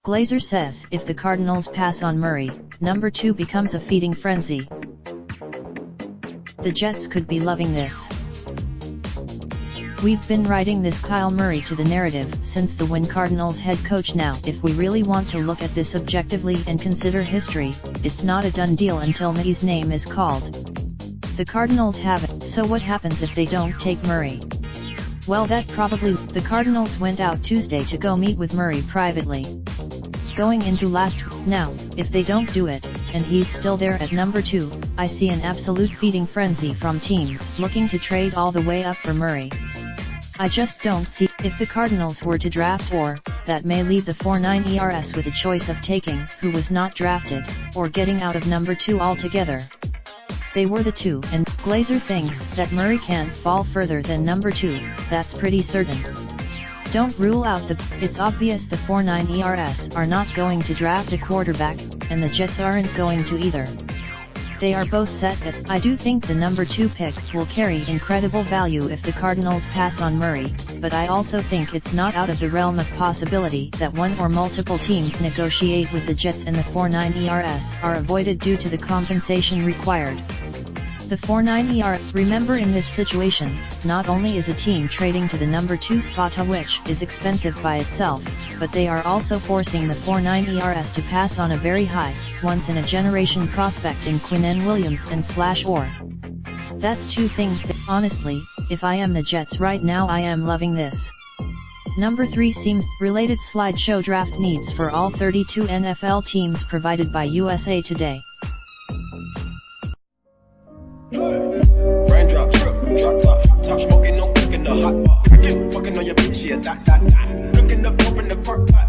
Glazer says if the Cardinals pass on Murray, number 2 becomes a feeding frenzy. The Jets could be loving this. We've been riding this Kyle Murray to the narrative since the win. Cardinals head coach now. If we really want to look at this objectively and consider history, it's not a done deal until Murray's name is called. The Cardinals have it, so what happens if they don't take Murray? Well, that probably. The Cardinals went out Tuesday to go meet with Murray privately. Going into last week. Now, if they don't do it, and he's still there at number 2, I see an absolute feeding frenzy from teams looking to trade all the way up for Murray. I just don't see. If the Cardinals were to draft or, that may leave the 4.9 ERS with a choice of taking who was not drafted, or getting out of number 2 altogether. They were the 2, and Glazer thinks that Murray can't fall further than number 2, that's pretty certain. Don't rule out it's obvious the 4.9 ERS are not going to draft a quarterback, and the Jets aren't going to either. They are both set at. I do think the number 2 pick will carry incredible value if the Cardinals pass on Murray, but I also think it's not out of the realm of possibility that one or multiple teams negotiate with the Jets and the 4.9 ERS are avoided due to the compensation required. The 4.9 ERS. Remember, in this situation, not only is a team trading to the number 2 spot, which is expensive by itself, but they are also forcing the 4.9 ERS to pass on a very high, once-in-a-generation prospect in Quinnen Williams and /or. That's two things that, honestly, if I am the Jets right now, I am loving this. Number 3 seems related. Slideshow draft needs for all 32 NFL teams provided by USA Today. Raindrop, drop top smoking, no cooking the hot pot. Fucking on your bitch, yeah, that. Looking up, open the park, pot.